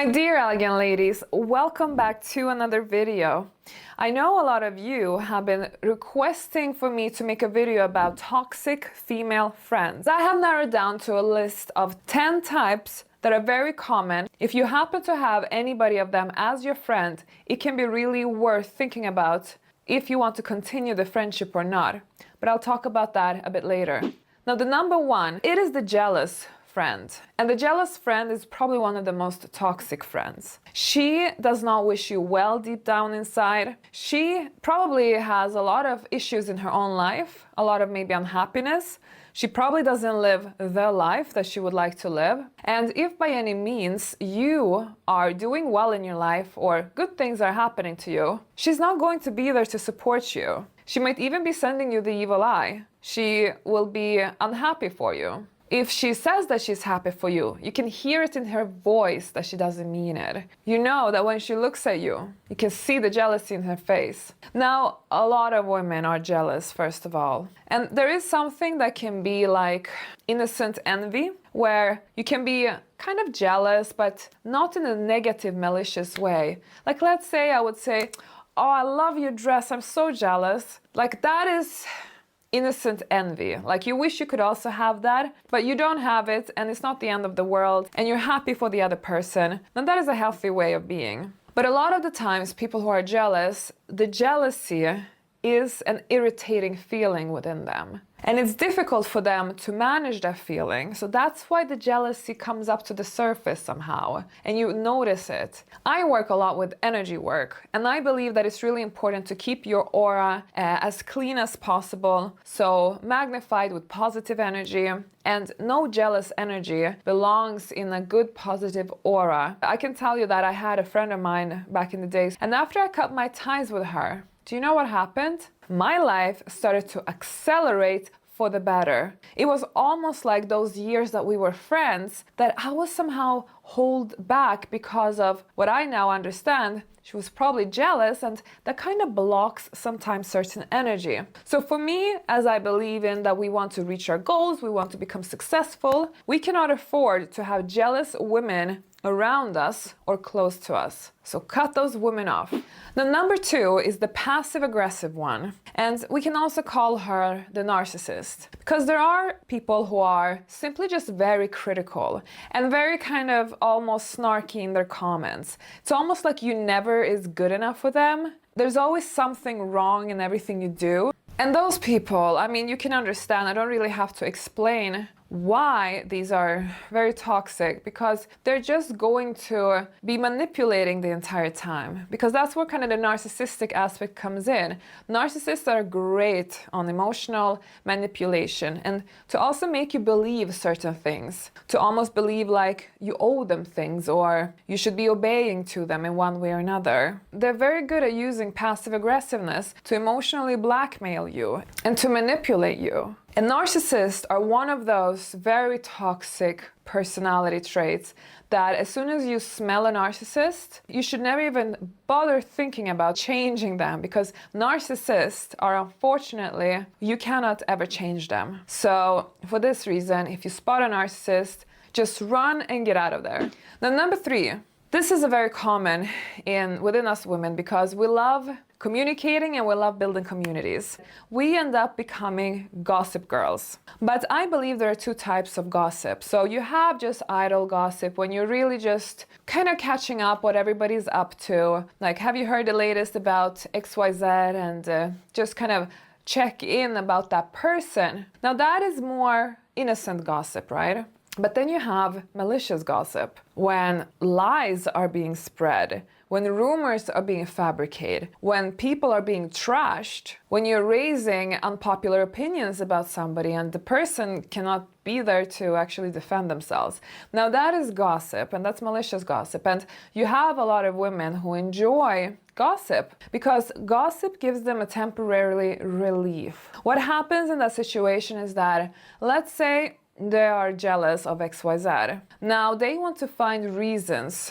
My dear elegant ladies, welcome back to another video. I know a lot of you have been requesting for me to make a video about toxic female friends. I have narrowed down to a list of 10 types that are very common. If you happen to have anybody of them as your friend, it can be really worth thinking about if you want to continue the friendship or not. But I'll talk about that a bit later. Now, the number one, it is the jealous friend. And the jealous friend is probably one of the most toxic friends. She does not wish you well deep down inside. She probably has a lot of issues in her own life, a lot of maybe unhappiness. She probably doesn't live the life that she would like to live. And if by any means you are doing well in your life or good things are happening to you, she's not going to be there to support you. She might even be sending you the evil eye. She will be unhappy for you. If she says that she's happy for you, you can hear it in her voice that she doesn't mean it. You know that when she looks at you, you can see the jealousy in her face. Now, a lot of women are jealous, first of all. And there is something that can be like innocent envy, where you can be kind of jealous, but not in a negative, malicious way. Like, let's say I would say, "Oh, I love your dress, I'm so jealous." Like, that is innocent envy. Like, you wish you could also have that, but you don't have it, and it's not the end of the world, and you're happy for the other person. And that is a healthy way of being. But a lot of the times, people who are jealous, the jealousy is an irritating feeling within them. And it's difficult for them to manage that feeling. So that's why the jealousy comes up to the surface somehow, and you notice it. I work a lot with energy work, and I believe that it's really important to keep your aura as clean as possible, so magnified with positive energy, and no jealous energy belongs in a good positive aura. I can tell you that I had a friend of mine back in the days, and after I cut my ties with her, do you know what happened? My life started to accelerate for the better. It was almost like those years that we were friends that I was somehow held back because of what I now understand. She was probably jealous, and that kind of blocks sometimes certain energy. So for me, as I believe in that we want to reach our goals, we want to become successful, we cannot afford to have jealous women around us or close to us. So cut those women off. The number two is the passive-aggressive one. And we can also call her the narcissist. Because there are people who are simply just very critical and very kind of almost snarky in their comments. It's almost like you never is good enough for them. There's always something wrong in everything you do. And those people, I mean, you can understand, I don't really have to explain why these are very toxic, because they're just going to be manipulating the entire time, because that's where kind of the narcissistic aspect comes in. Narcissists are great on emotional manipulation, and to also make you believe certain things, to almost believe like you owe them things or you should be obeying to them in one way or another. They're very good at using passive aggressiveness to emotionally blackmail you and to manipulate you. And narcissists are one of those very toxic personality traits that as soon as you smell a narcissist, you should never even bother thinking about changing them, because narcissists are, unfortunately, you cannot ever change them. So for this reason, if you spot a narcissist, just run and get out of there. Now, number three, this is a very common within us women, because we love communicating and we love building communities. We end up becoming gossip girls. But I believe there are two types of gossip. So you have just idle gossip, when you're really just kind of catching up what everybody's up to. Like, have you heard the latest about XYZ, and just kind of check in about that person. Now that is more innocent gossip, right? But then you have malicious gossip, when lies are being spread, when rumors are being fabricated, when people are being trashed, when you're raising unpopular opinions about somebody and the person cannot be there to actually defend themselves. Now that is gossip, and that's malicious gossip. And you have a lot of women who enjoy gossip because gossip gives them a temporary relief. What happens in that situation is that, let's say they are jealous of XYZ. Now they want to find reasons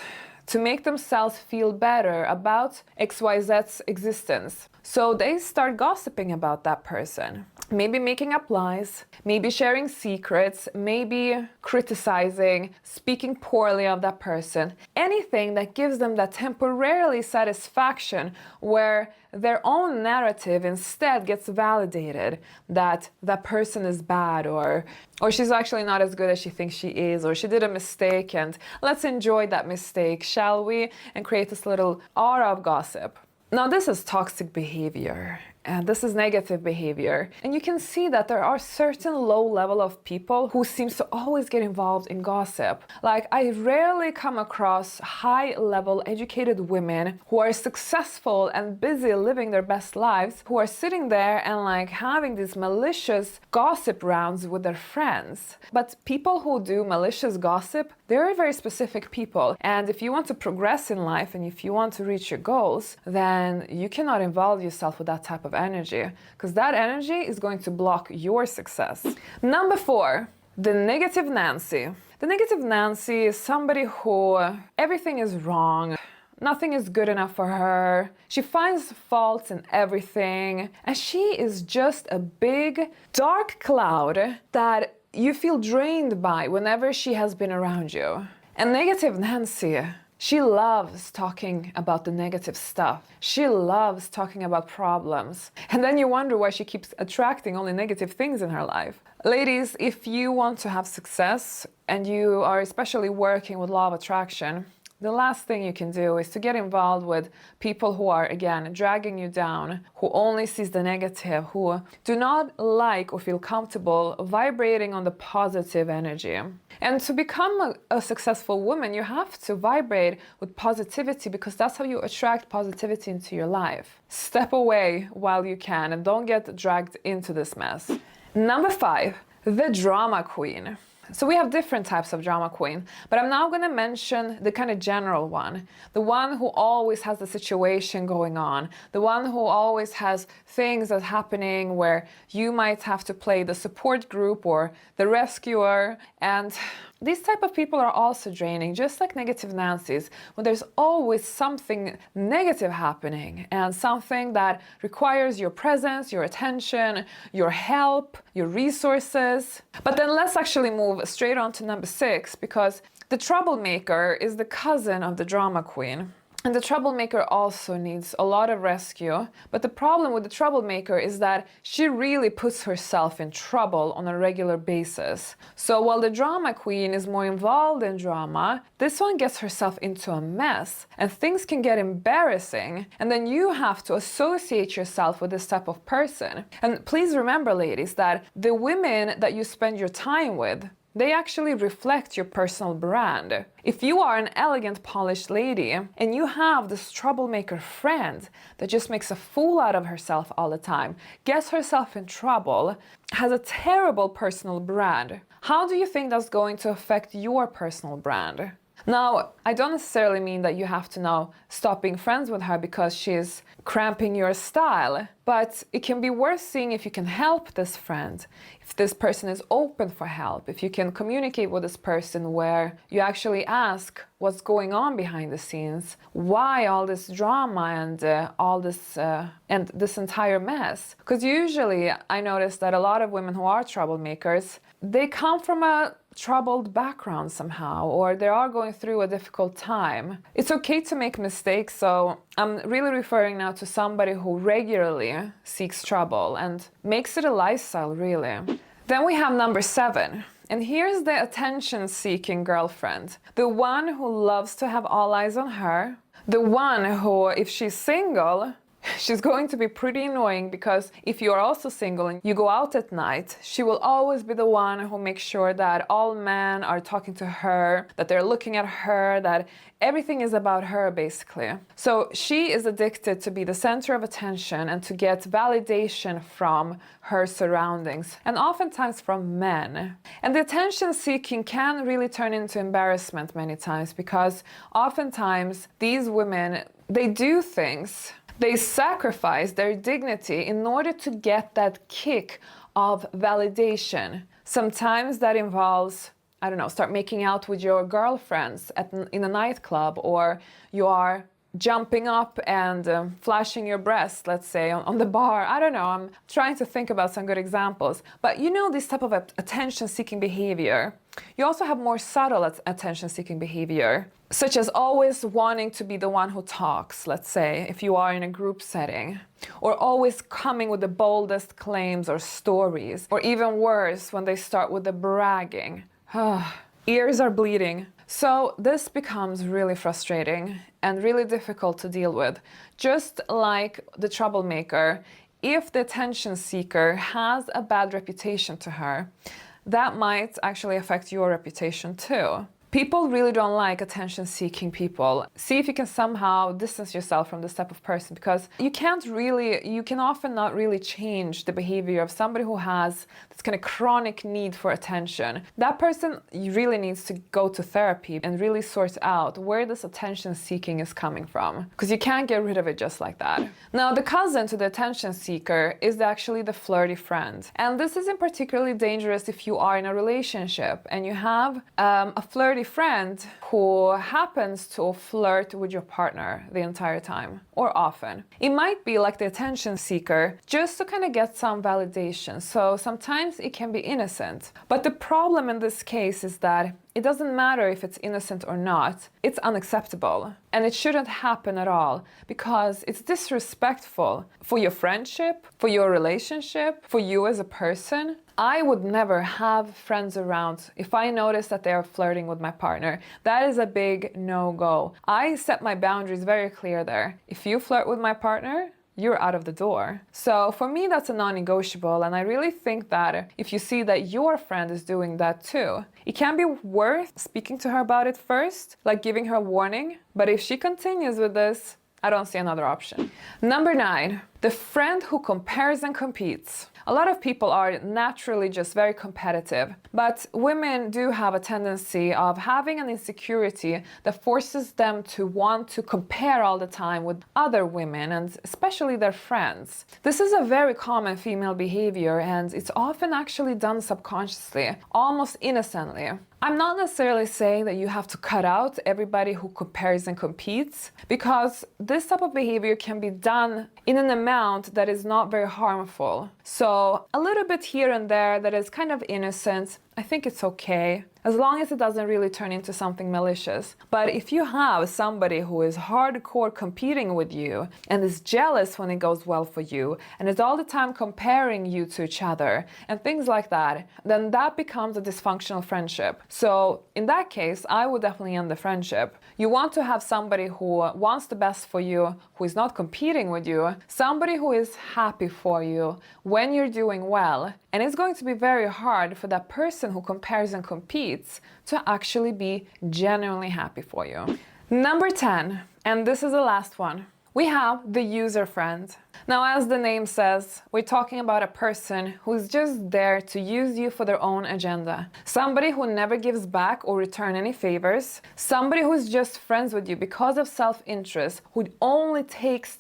to make themselves feel better about XYZ's existence. So they start gossiping about that person. Maybe making up lies, maybe sharing secrets, maybe criticizing, speaking poorly of that person. Anything that gives them that temporarily satisfaction where their own narrative instead gets validated, that that person is bad, or she's actually not as good as she thinks she is, or she did a mistake and let's enjoy that mistake, shall we? And create this little aura of gossip. Now this is toxic behavior. And this is negative behavior. And you can see that there are certain low level of people who seems to always get involved in gossip. Like, I rarely come across high level educated women who are successful and busy living their best lives, who are sitting there and like having these malicious gossip rounds with their friends. But people who do malicious gossip, they're very specific people. And if you want to progress in life and if you want to reach your goals, then you cannot involve yourself with that type of energy, because that energy is going to block your success. Number 4, the negative Nancy. The negative Nancy is somebody who everything is wrong. Nothing is good enough for her. She finds faults in everything. And she is just a big dark cloud that you feel drained by whenever she has been around you. And negative Nancy, she loves talking about the negative stuff. She loves talking about problems. And then you wonder why she keeps attracting only negative things in her life. Ladies, if you want to have success and you are especially working with law of attraction, the last thing you can do is to get involved with people who are, again, dragging you down, who only sees the negative, who do not like or feel comfortable vibrating on the positive energy. And to become a successful woman, you have to vibrate with positivity, because that's how you attract positivity into your life. Step away while you can and don't get dragged into this mess. Number 5, the drama queen. So we have different types of drama queen, but I'm now going to mention the kind of general one. The one who always has the situation going on. The one who always has things that's happening where you might have to play the support group or the rescuer. And these type of people are also draining, just like negative Nancy's, when there's always something negative happening and something that requires your presence, your attention, your help, your resources. But then let's actually move straight on to number 6, because the troublemaker is the cousin of the drama queen. And the troublemaker also needs a lot of rescue. But the problem with the troublemaker is that she really puts herself in trouble on a regular basis. So while the drama queen is more involved in drama, this one gets herself into a mess. And things can get embarrassing. And then you have to associate yourself with this type of person. And please remember, ladies, that the women that you spend your time with, they actually reflect your personal brand. If you are an elegant, polished lady and you have this troublemaker friend that just makes a fool out of herself all the time, gets herself in trouble, has a terrible personal brand, how do you think that's going to affect your personal brand? Now, I don't necessarily mean that you have to now stop being friends with her because she's cramping your style, but it can be worth seeing if you can help this friend, if this person is open for help, if you can communicate with this person where you actually ask what's going on behind the scenes, why all this drama and all this and this entire mess. Because usually I notice that a lot of women who are troublemakers, they come from a troubled background somehow, or they are going through a difficult time. It's okay to make mistakes, so I'm really referring now to somebody who regularly seeks trouble and makes it a lifestyle, really. Then we have number 7. And here's the attention-seeking girlfriend. The one who loves to have all eyes on her. The one who, if she's single, she's going to be pretty annoying, because if you're also single and you go out at night, she will always be the one who makes sure that all men are talking to her, that they're looking at her, that everything is about her, basically. So she is addicted to be the center of attention and to get validation from her surroundings, and oftentimes from men. And the attention seeking can really turn into embarrassment many times, because oftentimes these women, they do things, they sacrifice their dignity in order to get that kick of validation. Sometimes that involves I don't know, start making out with your girlfriends in a nightclub, or you are jumping up and flashing your breast, let's say, on the bar. I don't know, I'm trying to think about some good examples. But you know, this type of attention-seeking behavior. You also have more subtle attention-seeking behavior, such as always wanting to be the one who talks, let's say, if you are in a group setting, or always coming with the boldest claims or stories, or even worse, when they start with the bragging. Ears are bleeding. So this becomes really frustrating and really difficult to deal with. Just like the troublemaker, if the attention seeker has a bad reputation to her, that might actually affect your reputation too. People really don't like attention-seeking people. See if you can somehow distance yourself from this type of person, because you can often not really change the behavior of somebody who has this kind of chronic need for attention. That person really needs to go to therapy and really sort out where this attention-seeking is coming from, because you can't get rid of it just like that. Now, the cousin to the attention seeker is actually the flirty friend. And this isn't particularly dangerous if you are in a relationship and you have a flirty friend who happens to flirt with your partner the entire time or often. It might be like the attention seeker just to kind of get some validation. So sometimes it can be innocent. But the problem in this case is that it doesn't matter if it's innocent or not, it's unacceptable. And it shouldn't happen at all, because it's disrespectful for your friendship, for your relationship, for you as a person. I would never have friends around if I notice that they are flirting with my partner. That is a big no-go. I set my boundaries very clear there. If you flirt with my partner, you're out of the door. So for me, that's a non-negotiable, and I really think that if you see that your friend is doing that too, it can be worth speaking to her about it first, like giving her a warning. But if she continues with this, I don't see another option. Number 9, the friend who compares and competes. A lot of people are naturally just very competitive, but women do have a tendency of having an insecurity that forces them to want to compare all the time with other women, and especially their friends. This is a very common female behavior, and it's often actually done subconsciously, almost innocently. I'm not necessarily saying that you have to cut out everybody who compares and competes, because this type of behavior can be done in an amount that is not very harmful. So a little bit here and there that is kind of innocent, I think it's okay, as long as it doesn't really turn into something malicious. But if you have somebody who is hardcore competing with you and is jealous when it goes well for you and is all the time comparing you to each other and things like that, then that becomes a dysfunctional friendship. So in that case, I would definitely end the friendship. You want to have somebody who wants the best for you, who is not competing with you, somebody who is happy for you when you're doing well. And it's going to be very hard for that person who compares and competes to actually be genuinely happy for you. Number 10, and this is the last one, we have the user friend. Now, as the name says, we're talking about a person who's just there to use you for their own agenda. Somebody who never gives back or return any favors. Somebody who's just friends with you because of self-interest, who only takes,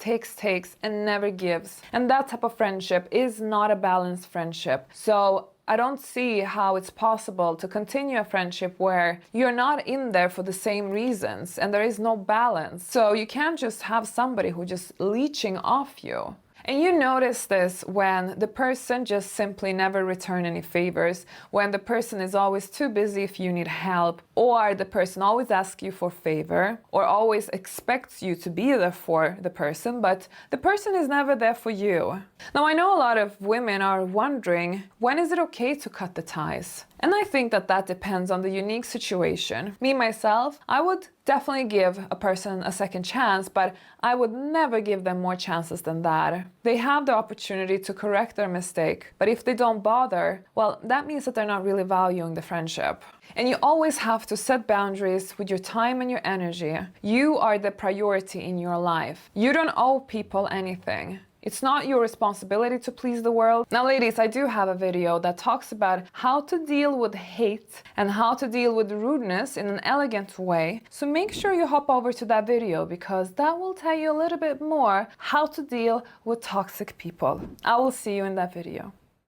and never gives. And that type of friendship is not a balanced friendship. So I don't see how it's possible to continue a friendship where you're not in there for the same reasons and there is no balance. So you can't just have somebody who's just leeching off you. And you notice this when the person just simply never return any favors, when the person is always too busy if you need help, or the person always asks you for favor, or always expects you to be there for the person, but the person is never there for you. Now, I know a lot of women are wondering, when is it okay to cut the ties? And I think that that depends on the unique situation. Me, myself, I would definitely give a person a second chance, but I would never give them more chances than that. They have the opportunity to correct their mistake, but if they don't bother, well, that means that they're not really valuing the friendship. And you always have to set boundaries with your time and your energy. You are the priority in your life. You don't owe people anything. It's not your responsibility to please the world. Now, ladies, I do have a video that talks about how to deal with hate and how to deal with rudeness in an elegant way. So make sure you hop over to that video, because that will tell you a little bit more how to deal with toxic people. I will see you in that video.